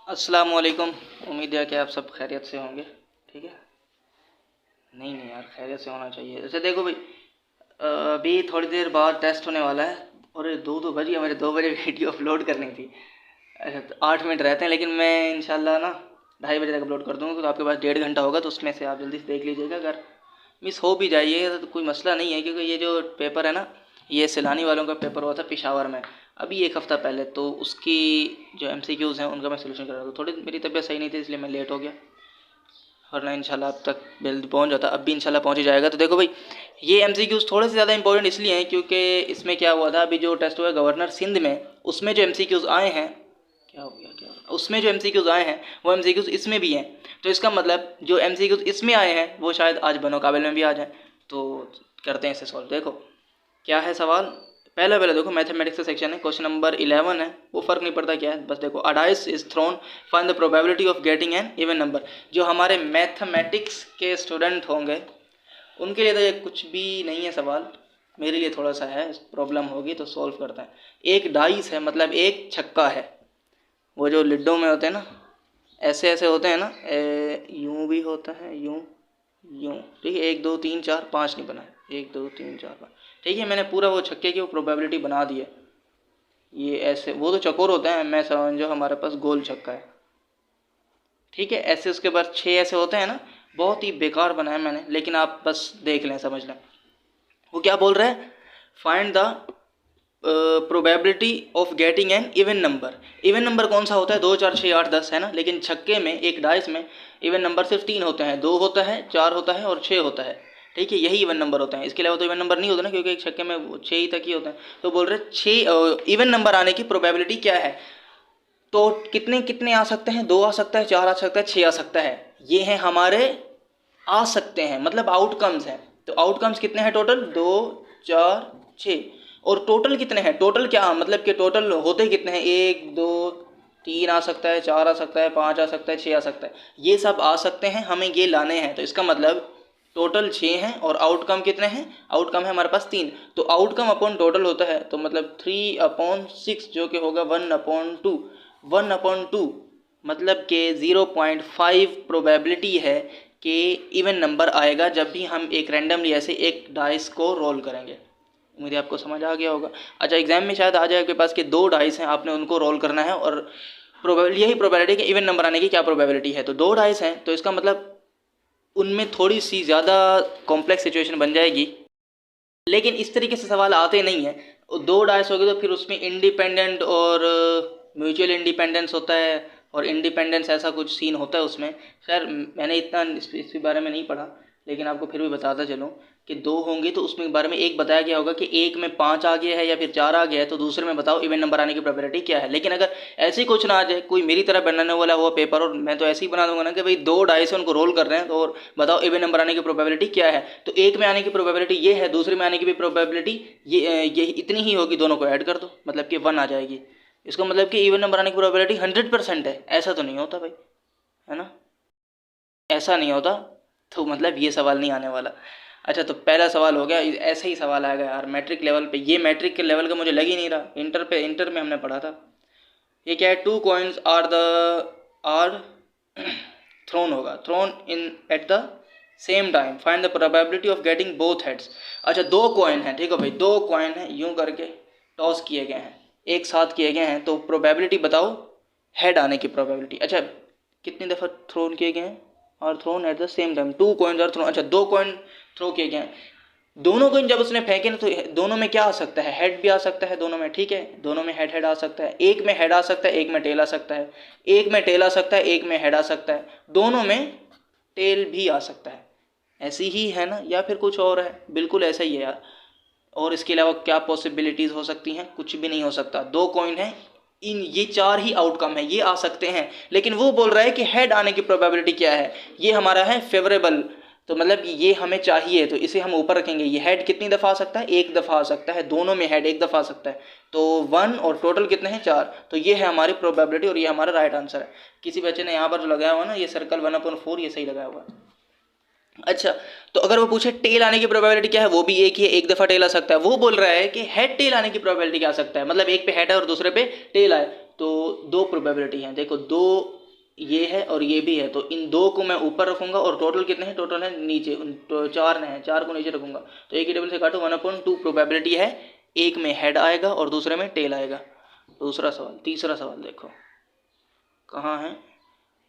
अस्सलाम वालेकुम। उम्मीद है कि आप सब खैरियत से होंगे। ठीक है। नहीं नहीं यार, खैरियत से होना चाहिए। जैसे देखो भाई, अभी थोड़ी देर बाद टेस्ट होने वाला है और 2 बजे मेरे 2 बजे वीडियो अपलोड करनी थी। अच्छा, तो 8 मिनट रहते हैं, लेकिन मैं इंशाल्लाह ना 2:30 बजे तक अपलोड कर दूँगा। तो आपके पास 1.5 घंटा होगा, तो उसमें से आप जल्दी से देख लीजिएगा। अगर मिस हो भी जाइए तो कोई मसला नहीं है, क्योंकि ये जो पेपर है ना, ये सैलानी वालों का पेपर हुआ था पेशावर में अभी 1 हफ़्ता पहले। तो उसकी जो MCQs हैं उनका मैं सोल्यूशन कर रहा था। थोड़ी मेरी तबीयत सही नहीं थी, इसलिए मैं लेट हो गया, वरना इंशाल्लाह अब तक जल्दी पहुंच जाता। अब भी इंशाल्लाह पहुंच ही जाएगा। तो देखो भाई, ये MCQs थोड़े से ज़्यादा इंपॉर्टेंट इसलिए हैं क्योंकि इसमें क्या हुआ था, अभी जो टेस्ट हुआ है गवर्नर सिंध में, उसमें जो MCQs आए हैं, क्या हो गया क्या हो गया, उसमें जो MCQs आए हैं वो MCQs इसमें भी हैं। तो इसका मतलब जो MCQs इसमें आए हैं वो शायद आज बनो काबिल में भी आ जाए। तो करते हैं इसे सॉल्व। देखो क्या है सवाल। पहले पहले देखो, मैथमेटिक्स का सेक्शन है, क्वेश्चन नंबर 11 है। वो फ़र्क नहीं पड़ता क्या है, बस देखो, अ dice is throne, find the probability of getting an even number. जो हमारे मैथमेटिक्स के स्टूडेंट होंगे उनके लिए तो ये कुछ भी नहीं है सवाल, मेरे लिए थोड़ा सा है, प्रॉब्लम होगी, तो सॉल्व करते हैं। एक डाइस है मतलब एक छक्का है। वो जो लिड्डो में होते हैं ना, ऐसे ऐसे होते हैं ना, यूं भी होता है, यूं यूं। ठीक है, 1 2 3 4 5 नहीं बना है, 1 2 3 4 5। ठीक है, मैंने पूरा वो छक्के की वो प्रोबेबिलिटी बना दी है। ये ऐसे, वो तो चकोर होता है, मैं समझो हमारे पास गोल छक्का है। ठीक है, ऐसे उसके बाद 6 ऐसे होते हैं ना। बहुत ही बेकार बनाया मैंने, लेकिन आप बस देख लें, समझ लें। वो क्या बोल रहा है, find the probability of getting an even number. Even number कौन सा होता है, 2 4 6 8 10 है ना। लेकिन छक्के में, एक डाइस में इवन नंबर सिर्फ 3 होते हैं, 2 होता है, 4 होता है और 6 होता है। ठीक है, यही इवन नंबर होते हैं, इसके अलावा तो इवन नंबर नहीं होता ना, क्योंकि एक छक्के में 6 ही तक ही होते हैं। तो बोल रहे 6 इवन नंबर आने की प्रोबेबिलिटी क्या है। तो कितने कितने आ सकते हैं, 2 आ सकता है, 4 आ सकता है, 6 आ सकता है। ये हैं हमारे आ सकते हैं, मतलब आउटकम्स हैं। तो आउटकम्स कितने हैं टोटल, 2 4 6। और टोटल कितने हैं, टोटल क्या मतलब कि टोटल होते कितने हैं, 1 2 3 आ सकता है, 4 आ सकता है, 5 आ सकता है, 6 आ सकता है। ये सब आ सकते हैं, हमें ये लाने हैं। तो इसका मतलब टोटल 6 हैं और आउटकम कितने हैं, आउटकम है हमारे पास 3। तो आउटकम अपॉन टोटल होता है, तो मतलब 3/6 जो कि होगा 1/2। 1/2 मतलब कि 0.5 प्रोबेबिलिटी है कि इवन नंबर आएगा जब भी हम एक रैंडमली ऐसे एक डाइस को रोल करेंगे। उम्मीद है आपको समझ आ गया होगा। अच्छा, एग्जाम में शायद आ जाए आपके पास कि 2 डाइस हैं, आपने उनको रोल करना है और प्रोबेबिलिटी, यही प्रोबेबिलिटी कि इवन नंबर आने की क्या प्रोबेबिलिटी है। तो 2 डाइस हैं, तो इसका मतलब उनमें थोड़ी सी ज़्यादा कॉम्प्लेक्स सिचुएशन बन जाएगी, लेकिन इस तरीके से सवाल आते नहीं हैं। 2 डाइस हो गए तो फिर उसमें इंडिपेंडेंट और म्यूचुअल इंडिपेंडेंस होता है, और इंडिपेंडेंस ऐसा कुछ सीन होता है उसमें। खैर, मैंने इतना इसके बारे में नहीं पढ़ा, लेकिन आपको फिर भी बताता चलूँ कि 2 होंगे तो उसमें बारे में एक बताया गया होगा कि एक में 5 आ गया है या फिर 4 आ गया है, तो दूसरे में बताओ इवन नंबर आने की प्रोबेबिलिटी क्या है। लेकिन अगर ऐसे ही कुछ ना आ जाए, कोई मेरी तरह बनाने वाला हुआ पेपर, और मैं तो ऐसे ही बना दूंगा ना कि भाई 2 डाइस उनको रोल कर रहे हैं, तो और बताओ इवन नंबर आने की प्रोबेबिलिटी क्या है। तो एक में आने की प्रोबेबिलिटी ये है, दूसरे में आने की भी प्रोबेबिलिटी ये इतनी ही होगी, दोनों को ऐड कर दो, मतलब कि 1 आ जाएगी। इसका मतलब कि इवन नंबर आने की प्रोबेबिलिटी 100% है। ऐसा तो नहीं होता भाई, है ना, ऐसा नहीं होता। तो मतलब ये सवाल नहीं आने वाला। अच्छा, तो पहला सवाल हो गया। ऐसे ही सवाल आएगा यार मैट्रिक लेवल पे, ये मैट्रिक के लेवल का मुझे लग ही नहीं रहा। इंटर में हमने पढ़ा था। ये क्या है, 2 कॉइन्स आर थ्रोन होगा, thrown in at the same time, find the probability of getting both heads. अच्छा, 2 कॉइन है, ठीक है भाई, 2 कॉइन है, यूं करके टॉस किए गए हैं, एक साथ किए गए हैं, तो प्रोबेबिलिटी बताओ हेड आने की प्रोबेबिलिटी। अच्छा, कितनी दफ़ा थ्रोन किए गए हैं, और thrown at the same time, 2 coins are thrown. अच्छा, 2 कॉइन थ्रो किए गए हैं, दोनों कॉइन जब उसने फेंके ना, तो दोनों में क्या आ सकता है, हेड भी आ सकता है दोनों में। ठीक है, दोनों में हेड हेड आ सकता है, एक में हेड आ सकता है, एक में टेल आ सकता है, एक में टेल आ सकता है, एक में हेड आ सकता है, दोनों में टेल भी आ सकता है। ऐसी ही है ना, या फिर कुछ और है, बिल्कुल ऐसा ही है यार। और इसके अलावा क्या पॉसिबिलिटीज़ हो सकती हैं, कुछ भी नहीं हो सकता। 2 कॉइन है, इन ये 4 ही आउटकम है, ये आ सकते हैं। लेकिन वो बोल रहा है कि हेड आने की प्रोबेबिलिटी क्या है, ये हमारा है फेवरेबल। तो मतलब ये हमें चाहिए, तो इसे हम ऊपर रखेंगे। ये हेड कितनी दफ़ा आ सकता है, 1 दफ़ा आ सकता है, दोनों में हेड 1 दफ़ा आ सकता है, तो 1 और टोटल कितने हैं, 4। तो ये है हमारी प्रोबेबिलिटी और ये हमारा राइट आंसर है। किसी बच्चे ने यहाँ पर जो लगाया हुआ ना, ये सर्कल 1/4, ये सही लगाया हुआ है। अच्छा, तो अगर वो पूछे टेल आने की प्रोबेबिलिटी क्या है, वो भी एक ही है, 1 दफ़ा टेल आ सकता है। वो बोल रहा है कि हेड टेल आने की प्रोबेबिलिटी क्या आ सकता है, मतलब एक पे हेड है और दूसरे पे टेल आए। तो दो प्रोबेबिलिटी हैं। देखो दो ये है और ये भी है, तो इन दो को मैं ऊपर रखूंगा और टोटल कितने हैं, टोटल है नीचे, तो चार हैं, चार को नीचे रखूंगा तो एक ही टेबल से काटो 1/2 प्रोबेबिलिटी है, एक में हेड आएगा और दूसरे में टेल आएगा। दूसरा सवाल, तीसरा सवाल देखो कहाँ है।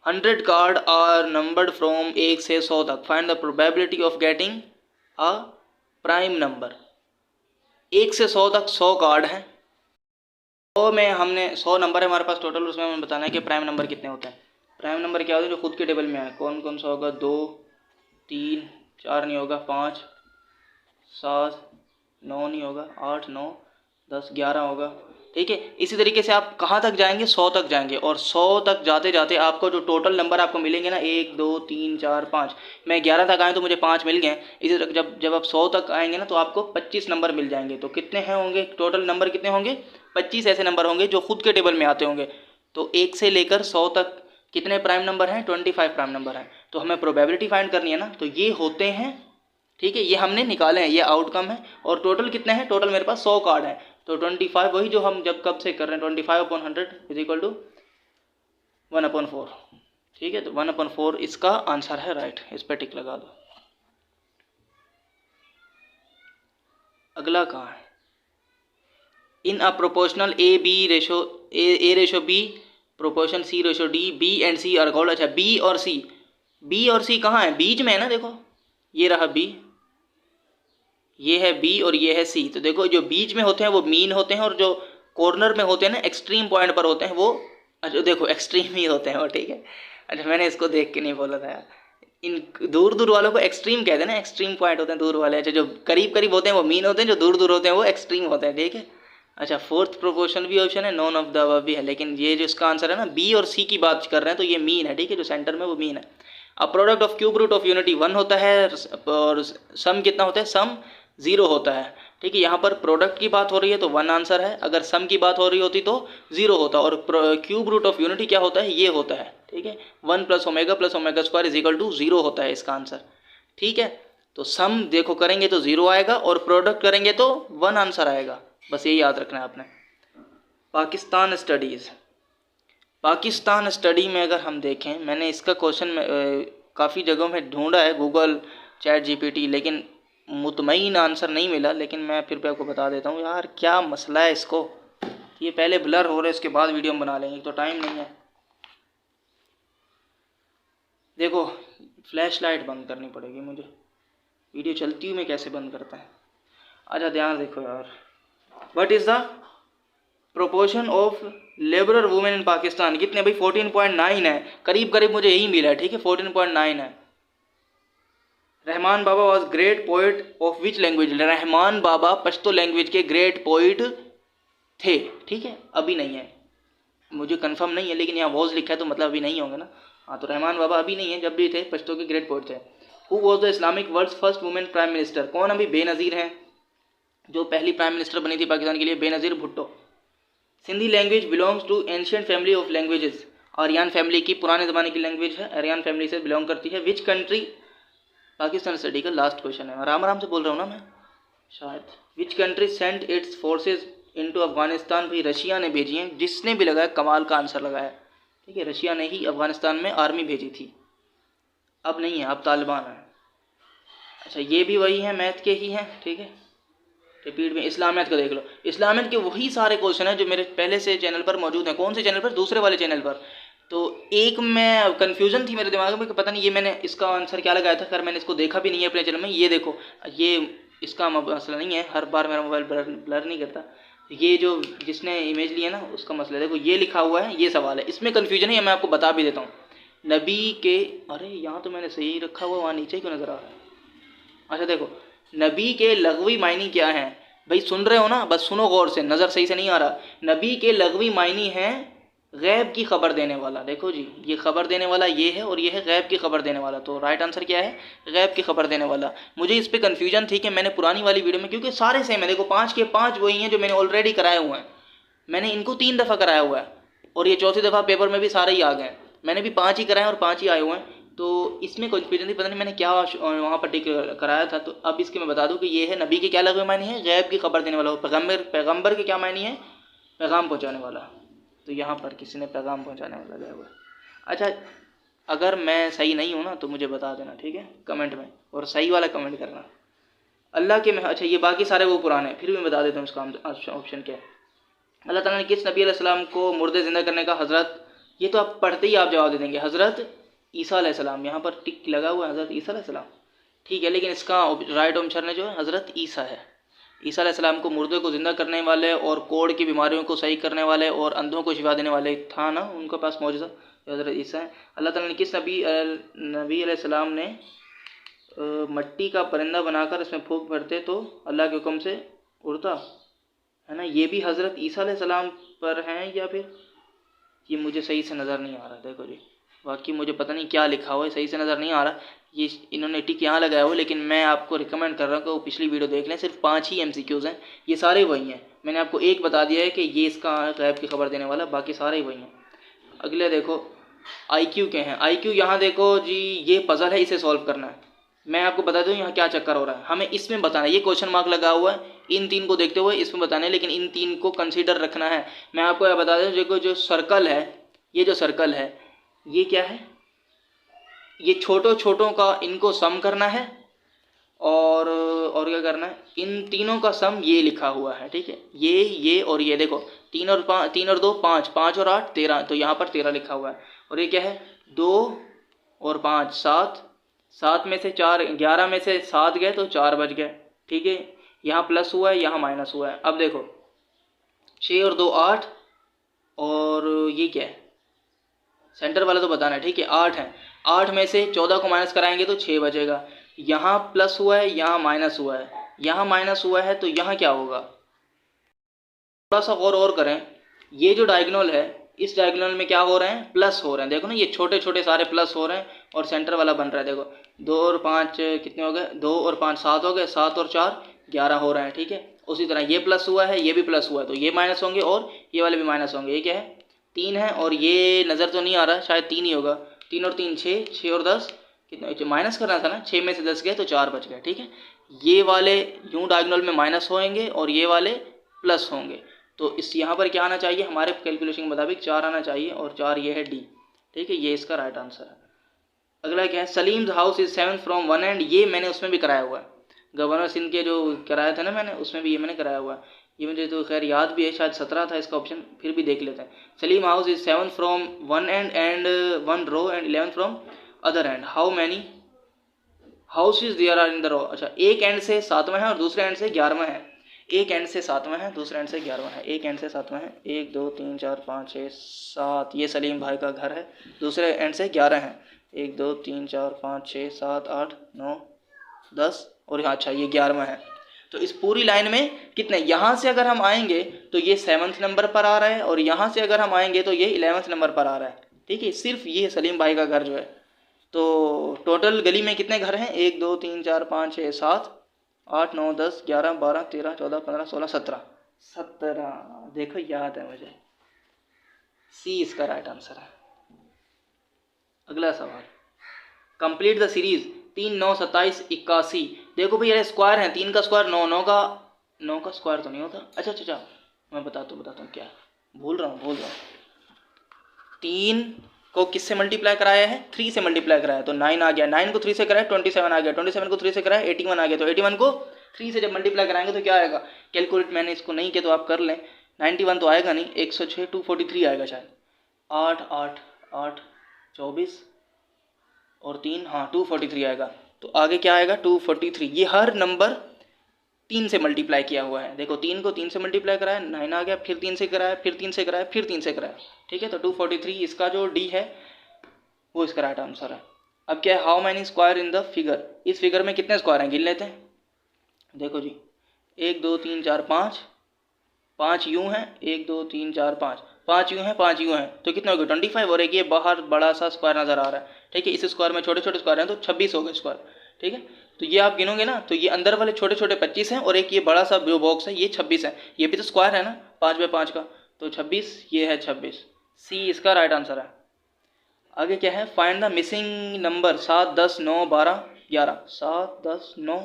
100 कार्ड आर नंबर्ड फ्रॉम 1 से 100 तक, find the probability of getting a prime number. 1 से 100 तक 100 कार्ड हैं, 100 में हमने 100 नंबर है हमारे पास टोटल, उसमें हमें बताना है कि प्राइम नंबर कितने होते हैं। प्राइम नंबर क्या होता है जो खुद के टेबल में है, कौन कौन सा होगा, 2 3 4 नहीं होगा, 5 7 9 नहीं होगा, 8 9 10 11 होगा, ठीक है। इसी तरीके से आप कहाँ तक जाएंगे, 100 तक जाएंगे, और 100 तक जाते जाते आपको जो टोटल नंबर आपको मिलेंगे ना 1 2 3 4 5, मैं 11 तक आए तो मुझे 5 मिल गए। इसी तरह जब आप 100 तक आएंगे ना तो आपको 25 नंबर मिल जाएंगे। तो कितने हैं होंगे टोटल नंबर, कितने होंगे, 25 ऐसे नंबर होंगे जो खुद के टेबल में आते होंगे। तो 1 से लेकर 100 तक कितने प्राइम नंबर हैं, 25 प्राइम नंबर हैं। तो हमें प्रोबेबिलिटी फाइंड करनी है ना, तो ये होते हैं, ठीक है, ये हमने निकाले हैं, ये आउटकम है। और टोटल कितने हैं, टोटल मेरे पास 100 कार्ड है, तो 25 वही जो हम जब कब से कर रहे हैं, 25/100 इज इक्वल टू 1/4, ठीक है। तो 1/4 इसका आंसर है, राइट, इस पर टिक लगा दो। अगला कहाँ है, in a proportional A ratio B proportion C ratio D, B and C are called. अच्छा बी और सी कहाँ है, बीच में है ना, देखो ये रहा बी, ये है बी और ये है सी। तो देखो जो बीच में होते हैं वो मीन होते हैं, और जो कॉर्नर में होते हैं ना, एक्सट्रीम पॉइंट पर होते हैं वो, अच्छा देखो एक्सट्रीम ही होते हैं वो, ठीक है। अच्छा मैंने इसको देख के नहीं बोला था यार, इन दूर दूर वालों को एक्सट्रीम कहते हैं ना, एक्सट्रीम पॉइंट होते हैं दूर वाले। अच्छा जो करीब करीब होते हैं वो मीन होते हैं, जो दूर दूर होते हैं वो एक्सट्रीम होते हैं, ठीक है। अच्छा फोर्थ प्रोपोर्शन भी ऑप्शन है, नॉन ऑफ द अबव भी है, लेकिन ये जो इसका आंसर है ना, बी और सी की बात कर रहे हैं तो ये मीन है, ठीक है, जो सेंटर में वो मीन है। अब product of cube root of unity 1 होता है, और सम कितना होता है, सम 0 होता है, ठीक है। यहाँ पर प्रोडक्ट की बात हो रही है तो 1 आंसर है, अगर सम की बात हो रही होती तो 0 होता, और क्यूब रूट ऑफ यूनिटी क्या होता है, ये होता है, ठीक है। 1 + omega square is equal to 0 होता है इसका आंसर, ठीक है। तो सम देखो करेंगे तो 0 आएगा, और प्रोडक्ट करेंगे तो 1 आंसर आएगा, बस यही याद रखना है आपने। पाकिस्तान स्टडीज़, पाकिस्तान स्टडी में अगर हम देखें, मैंने इसका क्वेश्चन काफ़ी जगहों में ढूंढा है, गूगल, चैट जीपीटी, लेकिन मुतमईन आंसर नहीं मिला। लेकिन मैं फिर भी आपको बता देता हूँ यार, क्या मसला है इसको, ये पहले ब्लर हो रहा है, इसके बाद वीडियो में बना लेंगे, तो टाइम नहीं है। देखो फ्लैश लाइट बंद करनी पड़ेगी मुझे, वीडियो चलती हुई में कैसे बंद करता है। अच्छा ध्यान देखो यार, what is the proportion of labourer women in Pakistan, कितने भाई, 14.9 है, करीब करीब मुझे यही मिला है, ठीक है, 14.9 है। Rahman Baba was great poet of which language, Rahman Baba Pashto language के ग्रेट पोइट थे, ठीक है, अभी नहीं है, मुझे कंफर्म नहीं है, लेकिन यहाँ वॉज लिखा है तो मतलब अभी नहीं होंगे ना। हाँ तो रहमान बाबा अभी नहीं है, जब भी थे पश्तो के ग्रेट पोइट थे। Who was the Islamic world first women prime minister, कौन अभी बेनज़ीर हैं, जो पहली प्राइम मिनिस्टर बनी थी पाकिस्तान के लिए, Benazir Bhutto. Sindhi language belongs to ancient family of languages, Aryan family की पुराने ज़माने की लैंग्वेज है, आर्यन फैमिली से बिलोंग करती है। विच कंट्री, पाकिस्तान स्टडी का लास्ट क्वेश्चन है, आराम आराम से बोल रहा हूँ ना मैं शायद। Which country Saint it's forces into Afghanistan, भी रशिया ने भेजी हैं, जिसने भी लगाया कमाल का आंसर लगाया, ठीक है, रशिया ने ही अफगानिस्तान में आर्मी भेजी थी, अब नहीं है, अब तालिबान है। अच्छा ये भी वही है, मैथ के ही हैं, ठीक है, रिपीट में। इस्लामियत का देख लो, इस्लामियत के वही सारे क्वेश्चन हैं जो मेरे पहले से चैनल पर मौजूद हैं। कौन से चैनल पर, दूसरे वाले चैनल पर। तो एक में कन्फ्यूजन थी मेरे दिमाग में कि पता नहीं ये मैंने इसका आंसर क्या लगाया था, खैर मैंने इसको देखा भी नहीं है अपने चैनल में। ये देखो, ये इसका मसला नहीं है, हर बार मेरा मोबाइल ब्लर नहीं करता, ये जो जिसने इमेज लिया ना उसका मसला है। देखो ये लिखा हुआ है, ये सवाल है, इसमें कन्फ्यूजन है, मैं आपको बता भी देता हूँ। नबी के, अरे यहाँ तो मैंने सही रखा हुआ, वहाँ नीचे क्यों नज़र आ रहा है। अच्छा देखो, नबी के लगवी मायनी क्या है, भाई सुन रहे हो ना, बस सुनो गौर से, नज़र सही से नहीं आ रहा। नबी के लगवी मायनी है गैब की खबर देने वाला। देखो जी, ये खबर देने वाला ये है, और ये है गैब की खबर देने वाला। तो राइट आंसर क्या है, गैब की खबर देने वाला। मुझे इस पर कन्फ्यूजन थी कि मैंने पुरानी वाली वीडियो में, क्योंकि सारे सेम है, देखो 5 के 5 वही हैं जो मैंने ऑलरेडी कराए हुए हैं, मैंने इनको 3 दफ़ा कराया हुआ है, और ये चौथी दफ़ा पेपर में भी सारे ही आ गए। मैंने भी 5 ही कराए और 5 ही आए हुए हैं, तो इसमें कन्फ्यूजन थी, पता नहीं मैंने क्या वहाँ पर टिक कराया था। तो अब इसके मैं बता दूं कि ये है नबी के क्या लगवे मायने हैं, गैब की खबर देने वाला। पैगम्बर के क्या मायने हैं, पैगाम पहुँचाने वाला। तो यहाँ पर किसी ने पैगाम पहुँचाने में लगा हुआ है। अच्छा, अगर मैं सही नहीं हूँ ना तो मुझे बता देना, ठीक है, कमेंट में, और सही वाला कमेंट करना। अल्लाह के अच्छा, ये बाकी सारे वो पुराने, फिर भी मैं बता देता हूँ इसका ऑप्शन क्या है। अल्लाह ताला ने किस नबी अलैहिस्सलाम को मुर्दे ज़िंदा करने का हज़रत, ये तो आप पढ़ते ही आप जवाब दे देंगे, हज़रत ईसा अलैहिस्सलाम, यहाँ पर टिक लगा हुआ है हज़रत ईसा अलैहिस्सलाम, ठीक है, लेकिन इसका राइट ऑप्शन है जो है हज़रत ईसा है। ईसा अलैहिस्सलाम को मुर्दे को ज़िंदा करने वाले और कोढ़ की बीमारियों को सही करने वाले और अंधों को शिफा देने वाले था ना उनके पास मौजूदा, हज़रत ईसा है। अल्लाह ताला ने किस नबी अलैहिस्सलाम ने मट्टी का परिंदा बनाकर इसमें फूंक भरते तो अल्लाह के हुक्म से उड़ता, है ना, ये भी हज़रत ईसा अलैहिस्सलाम पर हैं या फिर, ये मुझे सही से नज़र नहीं आ रहा, देखो जी, बाकी मुझे पता नहीं क्या लिखा हुआ है, सही से नज़र नहीं आ रहा, ये इन्होंने टिक यहाँ लगाया हुआ, लेकिन मैं आपको रिकमेंड कर रहा हूँ कि वो पिछली वीडियो देख लें, सिर्फ 5 ही MCQs हैं, ये सारे वही हैं, मैंने आपको एक बता दिया है कि ये इसका गैब की खबर देने वाला, बाकी सारे ही वही हैं। अगले देखो IQ के हैं, IQ यहाँ देखो जी, ये पज़ल है, इसे सॉल्व करना है। मैं आपको बता दूं यहाँ क्या चक्कर हो रहा है, हमें इसमें बताना है, ये क्वेश्चन मार्क लगा हुआ है, इन 3 को देखते हुए इसमें बताना है, लेकिन इन 3 को कंसीडर रखना है। मैं आपको यह बता दूं, देखो जो सर्कल है, ये जो सर्कल है ये क्या है, ये छोटों छोटों का इनको सम करना है, और क्या करना है, इन तीनों का सम ये लिखा हुआ है, ठीक है, ये और ये देखो 3 और 2 5, 5 और 8 13, तो यहाँ पर 13 लिखा हुआ है, और ये क्या है 2 और 5 7, 7 में से 4 11 में से 7 गए तो 4 बच गए, ठीक है, यहाँ प्लस हुआ है यहाँ माइनस हुआ है। अब देखो 6 और 2 8, और ये क्या है, सेंटर वाला तो बताना है, ठीक है, 8 है, 8 में से 14 को माइनस कराएंगे तो 6 बचेगा, यहाँ प्लस हुआ है यहाँ माइनस हुआ है, यहाँ माइनस हुआ है, तो यहाँ क्या होगा, थोड़ा सा और करें, ये जो डायगोनल है इस डायगोनल में क्या हो रहे हैं, प्लस हो रहे हैं, देखो ना, ये छोटे छोटे सारे प्लस हो रहे हैं, और सेंटर वाला बन रहा है, देखो 2 और 5 कितने हो गए, 2 और 5 7 हो गए, 7 और 4 11 हो रहे हैं, ठीक है। उसी तरह ये प्लस हुआ है ये भी प्लस हुआ है, तो ये माइनस होंगे और ये वाले भी माइनस होंगे, ये क्या है 3 है, और ये नज़र तो नहीं आ रहा, शायद 3 ही होगा, 3 और 3 6, 6 और 10 कितने, माइनस करना था ना, 6 में से 10 गए तो 4 बच गए, ठीक है। ये वाले यूँ डायगोनल में माइनस होंगे और ये वाले प्लस होंगे, तो इस यहाँ पर क्या आना चाहिए, हमारे कैलकुलेशन के मुताबिक 4 आना चाहिए, और 4 ये है डी, ठीक है, ये इसका राइट आंसर है। अगला क्या है, Salim's house is 7 from 1 and, ये मैंने उसमें भी कराया हुआ है, गवर्नर सिंध के जो कराया था ना मैंने, उसमें भी ये मैंने कराया हुआ है, ये मुझे तो खैर याद भी है, शायद 17 था इसका ऑप्शन, फिर भी देख लेते हैं। Salim house is 7 from 1 and 1 row and 11 from other end, how many houses there are in the row. अच्छा, एक एंड से 7वां है और दूसरे एंड से 11वां है, एक एंड से 7वां है दूसरे एंड से 11वां है, एक एंड से 7वां है, 1 2 3 4 5 6 7, ये सलीम भाई का घर है, दूसरे एंड से 11 है, 1 2 3 4 5 6 7 8 9 10, और यहाँ अच्छा ये 11वां है। तो इस पूरी लाइन में कितने, यहाँ से अगर हम आएंगे तो ये 7th नंबर पर आ रहा है, और यहाँ से अगर हम आएंगे तो ये 11th नंबर पर आ रहा है, ठीक है, सिर्फ ये सलीम भाई का घर जो है। तो टोटल गली में कितने घर हैं, 1 2 3 4 5 6 7 8 9 10 11 12 13 14 15 16 17, देखो याद है मुझे, सी इसका राइट आंसर है। अगला सवाल, कंप्लीट द सीरीज 3 9 27 81, देखो भैया स्क्वायर है, 3 का स्क्वायर 9, 9 का स्क्वायर तो नहीं होता, अच्छा मैं बताता हूँ क्या, भूल रहा हूँ 3 को किससे मल्टीप्लाई कराया है, 3 से मल्टीप्लाई कराया, तो 9 आ गया, 9 को 3 से कराया 27 आ गया, 27 को 3 से कराया 81 आ गया, तो 81 को 3 से जब मल्टीप्लाई कराएंगे तो क्या आएगा, कैलकुलेट मैंने इसको नहीं किया तो आप कर लें, 91 तो आएगा नहीं, 106 243 आएगा शायद, 8 8 8 24 और 3, हाँ 243 आएगा, तो आगे क्या आएगा 243, ये हर नंबर 3 से मल्टीप्लाई किया हुआ है, देखो 3 को 3 से मल्टीप्लाई कराया 9 आ गया, फिर 3 से कराया, फिर 3 से कराया, फिर 3 से कराया, ठीक है, तो 243 इसका जो डी है वो इसका राइट आंसर है। अब क्या है, how many square in the figure, इस फिगर में कितने स्क्वायर हैं गिन लेते हैं, देखो जी 1 2 3 4 5, 5 यूँ हैं, 1 2 3 4 5, 5 यूँ हैं 5 यूँ हैं, तो कितना हो गया 25, और एक ये बाहर बड़ा सा स्क्वायर नज़र आ रहा है, ठीक है, इस स्क्वायर में छोटे छोटे स्क्वायर हैं तो 26 हो गए स्क्वायर, ठीक है, तो ये आप गिनोगे ना तो ये अंदर वाले छोटे छोटे 25 हैं, और एक ये बड़ा सा जो बॉक्स है ये 26 है, ये भी तो स्क्वायर है ना 5 बाय 5 का, तो 26 ये है 26, सी इसका राइट आंसर है। आगे क्या है, फाइंड द मिसिंग नंबर 7 10 9 12 11, 7 10 9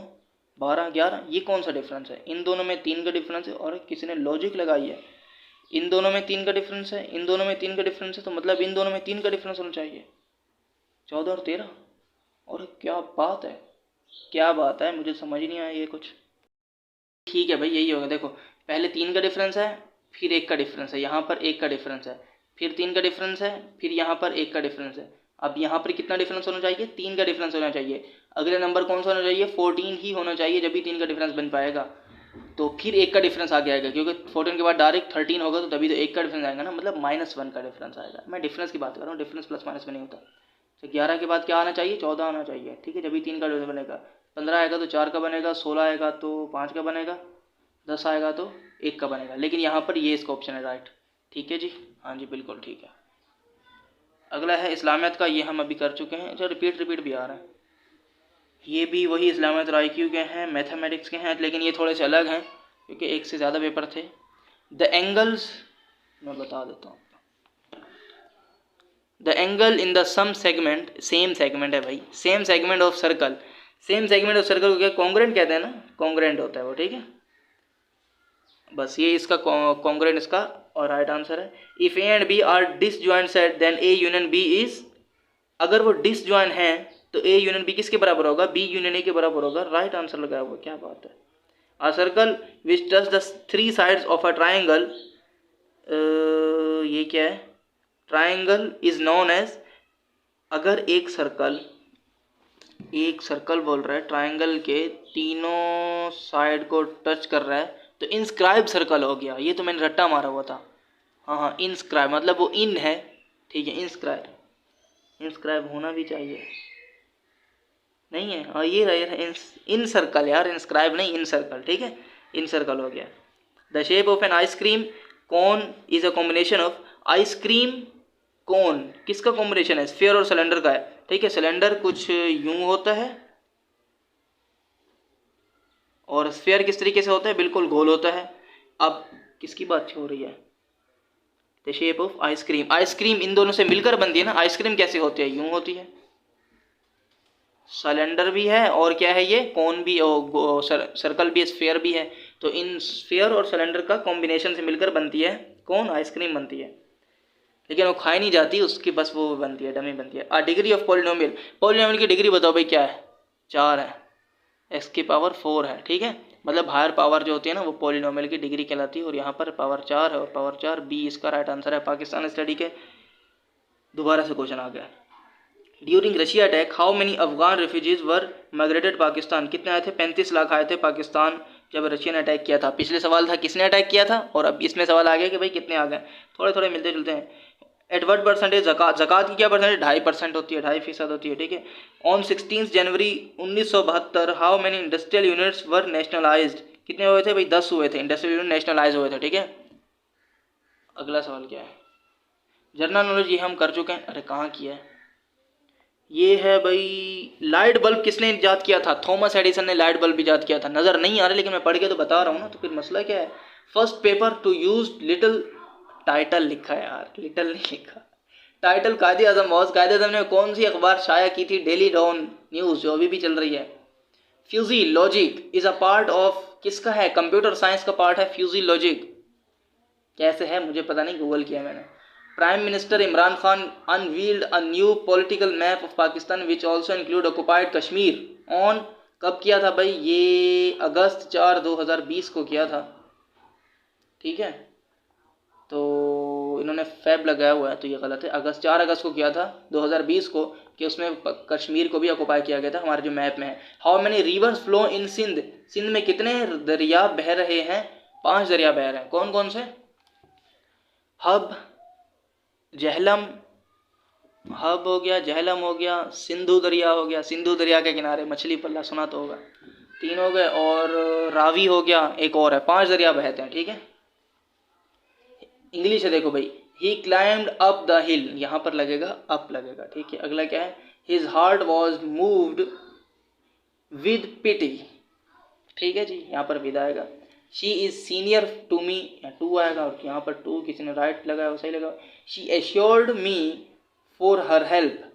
12 11, ये कौन सा डिफरेंस है, इन दोनों में 3 का डिफरेंस है, और किसी ने लॉजिक लगाई है, इन दोनों में 3 का डिफरेंस है, इन दोनों में 3 का डिफरेंस है, तो मतलब इन दोनों में 3 का डिफरेंस होना चाहिए, 14 और 13। और क्या बात है, क्या बात है, मुझे समझ ही नहीं आया ये कुछ। ठीक है भाई, यही होगा। देखो पहले 3 का डिफरेंस है, फिर 1 का डिफरेंस है, यहाँ पर 1 का डिफरेंस है, फिर 3 का डिफरेंस है, फिर यहाँ पर 1 का डिफरेंस है। अब यहाँ पर कितना डिफरेंस होना चाहिए, 3 का डिफरेंस होना चाहिए। अगले नंबर कौन सा होना चाहिए, 14 ही होना चाहिए, जब भी 3 का डिफरेंस बन पाएगा। तो फिर 1 का डिफरेंस आगे आएगा, क्योंकि 14 के बाद डायरेक्ट 13 होगा, तो तभी तो 1 का डिफरेंस आएगा ना, मतलब -1 का डिफरेंस आएगा। मैं डिफरेंस की बात कर रहा हूँ, डिफरेंस प्लस माइनस में नहीं होता। तो 11 के बाद क्या आना चाहिए, 14 आना चाहिए, ठीक है, जब भी 3 का डिफरेंस बनेगा। 15 आएगा तो 4 का बनेगा, 16 आएगा तो 5 का बनेगा, 10 आएगा तो 1 का बनेगा। लेकिन यहाँ पर ये इसका ऑप्शन है राइट। ठीक है जी, हाँ जी बिल्कुल ठीक है। अगला है इस्लामियत का, ये हम अभी कर चुके हैं। जो रिपीट भी आ रहा है, ये भी वही इस्लामियत और IQ के हैं, मैथमेटिक्स के हैं, लेकिन ये थोड़े से अलग हैं क्योंकि एक से ज़्यादा पेपर थे। द एंगल्स मैं बता देता हूँ। The angle in the same segment, same segment है भाई, same segment of circle. Same segment of circle को क्या कॉन्ग्रेंट कहते हैं ना, कॉन्ग्रेंट होता है वो, ठीक है। बस ये इसका कॉन्ग्रेंट इसका और राइट आंसर है। If A and B are disjoint set then A union B is, अगर वो डिसजॉइंट हैं तो ए यूनियन बी किसके बराबर होगा, बी यूनियन ए के बराबर होगा। राइट आंसर लगाया हुआ, क्या बात है। A circle which touch the 3 sides of a triangle, ये क्या है, ट्राइंगल इज नोन एज, अगर एक सर्कल बोल रहा है ट्राइंगल के तीनों साइड को टच कर रहा है तो इंस्क्राइब सर्कल हो गया। ये तो मैंने रट्टा मारा हुआ था। हाँ, इंस्क्राइब मतलब वो इन है, ठीक है। इंस्क्राइब होना भी चाहिए, नहीं है। हाँ ये रहे इन सर्कल यार, इंस्क्राइब नहीं, इन सर्कल, ठीक है, इन सर्कल हो गया। The shape of an ice cream cone is a combination of, ice cream cone किसका कॉम्बिनेशन है, स्फीयर और सिलेंडर का है, ठीक है। सिलेंडर कुछ यूं होता है और स्फीयर किस तरीके से होता है, बिल्कुल गोल होता है। अब किसकी बात हो रही है, the shape of ice cream, ice cream इन दोनों से मिलकर बनती है ना। आइसक्रीम कैसे होती है, यूं होती है। सिलेंडर भी है और क्या है ये, कोन भी और सर्कल भी है, स्फीयर भी है। तो इन स्फीयर और सिलेंडर का कॉम्बिनेशन से मिलकर बनती है कौन, आइसक्रीम बनती है। लेकिन वो खाई नहीं जाती उसकी, बस वो बनती है, डमी बनती है। डिग्री ऑफ पॉलिनोमियल, पॉलिनोमियल की डिग्री बताओ भाई, क्या है, 4 है, x की पावर 4 है, ठीक है। मतलब हायर पावर जो होती है ना वो पॉलिनोमियल की डिग्री कहलाती है। और यहाँ पर पावर 4 है और पावर 4 बी इसका राइट आंसर है। पाकिस्तान स्टडी के दोबारा से क्वेश्चन आ गया। During Russia attack how many Afghan refugees were migrated Pakistan, कितने आए थे, 35 लाख आए थे पाकिस्तान जब रशिया ने अटैक किया था। पिछले सवाल था किसने अटैक किया था, और अब इसमें सवाल आ गया कि भाई कितने आ गए, थोड़े थोड़े मिलते जुलते हैं। एट व्हाट परसेंटेज ज़कात, ज़कात की क्या परसेंटेज, 2.5% होती है, 2.5% होती है, ठीक है। On 16 January 1972 how many industrial units were nationalised, कितने हुए थे भाई, 10 हुए थे इंडस्ट्रियल यूनिट नेशनलाइज हुए थे, ठीक है। अगला सवाल क्या है, जनरल नॉलेज ये हम कर चुके हैं। अरे कहाँ किया है, ये है भाई, लाइट बल्ब किसने इजाद किया था, थॉमस एडिसन ने लाइट बल्ब इजाद किया था। नज़र नहीं आ रहा लेकिन मैं पढ़ के तो बता रहा हूँ ना, तो फिर मसला क्या है। First paper two use little, title लिखा है यार, लिटिल नहीं लिखा। टाइटल कायदे आजम मौज, कायदे आजम ने कौन सी अखबार शाया की थी, डेली डॉन न्यूज़ जो अभी भी चल रही है। Fuzzy logic is a part of, किसका है, कंप्यूटर साइंस का पार्ट है फ्यूजी लॉजिक। कैसे है मुझे पता नहीं, गूगल किया मैंने। Prime minister Imran Khan unveiled a new political map of Pakistan which also include occupied Kashmir on, कब किया था भाई, ये अगस्त 4 2020 को किया था, ठीक है। तो इन्होंने फेब लगाया हुआ है तो ये गलत है। 4 अगस्त को किया था 2020 को, कि उसमें कश्मीर को भी ऑक्युपाई किया गया था हमारे जो मैप में है। How many rivers flow in Sindh, Sindh में कितने दरिया बह रहे हैं, 5 दरिया बह रहे हैं। कौन कौन से, हब, जहलम, हब हो गया, जहलम हो गया, सिंधु दरिया हो गया, सिंधु दरिया के किनारे मछली पल्ला सुना तो होगा, 3 हो गए, और रावी हो गया, एक और है, 5 दरिया बहते हैं, ठीक है। इंग्लिश है देखो भाई, ही क्लाइम्ड अप द हिल, यहाँ पर लगेगा अप लगेगा, ठीक है। अगला क्या है, his heart was moved with pity, ठीक है जी, यहाँ पर विद आएगा। She is senior to me, to आएगा, और यहाँ पर टू किसी ने राइट लगाया वो सही लगा। She assured me for her help,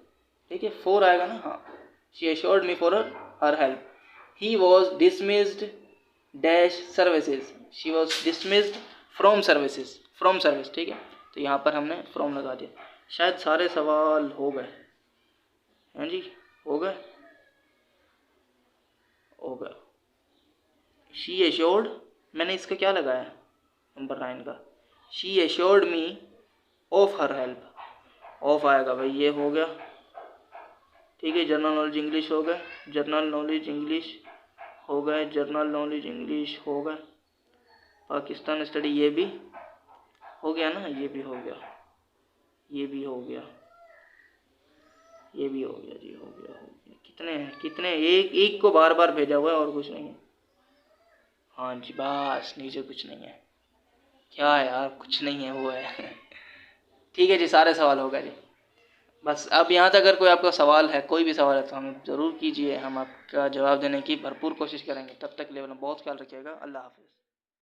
ठीक है, 4 आएगा ना, हाँ, she assured me for her help. He was dismissed dash services, she was dismissed from services, from service, ठीक है। तो यहाँ पर हमने फ्रॉम लगा दिया। शायद सारे सवाल हो गए हैं जी, हो गए, हो गया। शी एश्योर्ड, मैंने इसका क्या लगाया नंबर 9 का, she assured me of her help, of आएगा भाई, ये हो गया, ठीक है। जनरल नॉलेज इंग्लिश हो गए, जनरल नॉलेज इंग्लिश हो गए, जनरल नॉलेज इंग्लिश हो गए, पाकिस्तान स्टडी ये भी हो गया ना, ये भी हो गया, ये भी हो गया, ये भी हो गया जी, हो गया, हो गया। कितने हैं, कितने, एक एक को बार बार भेजा हुआ है और कुछ नहीं है। हाँ जी बस, नीचे कुछ नहीं है, क्या यार कुछ नहीं है, वो है ठीक है जी, सारे सवाल हो गए जी। बस अब यहाँ तक अगर कोई आपका सवाल है, कोई भी सवाल है, तो हमें ज़रूर कीजिए, हम आपका जवाब देने की भरपूर कोशिश करेंगे। तब तक के लिए अपना बहुत ख्याल रखिएगा। अल्लाह हाफिज़।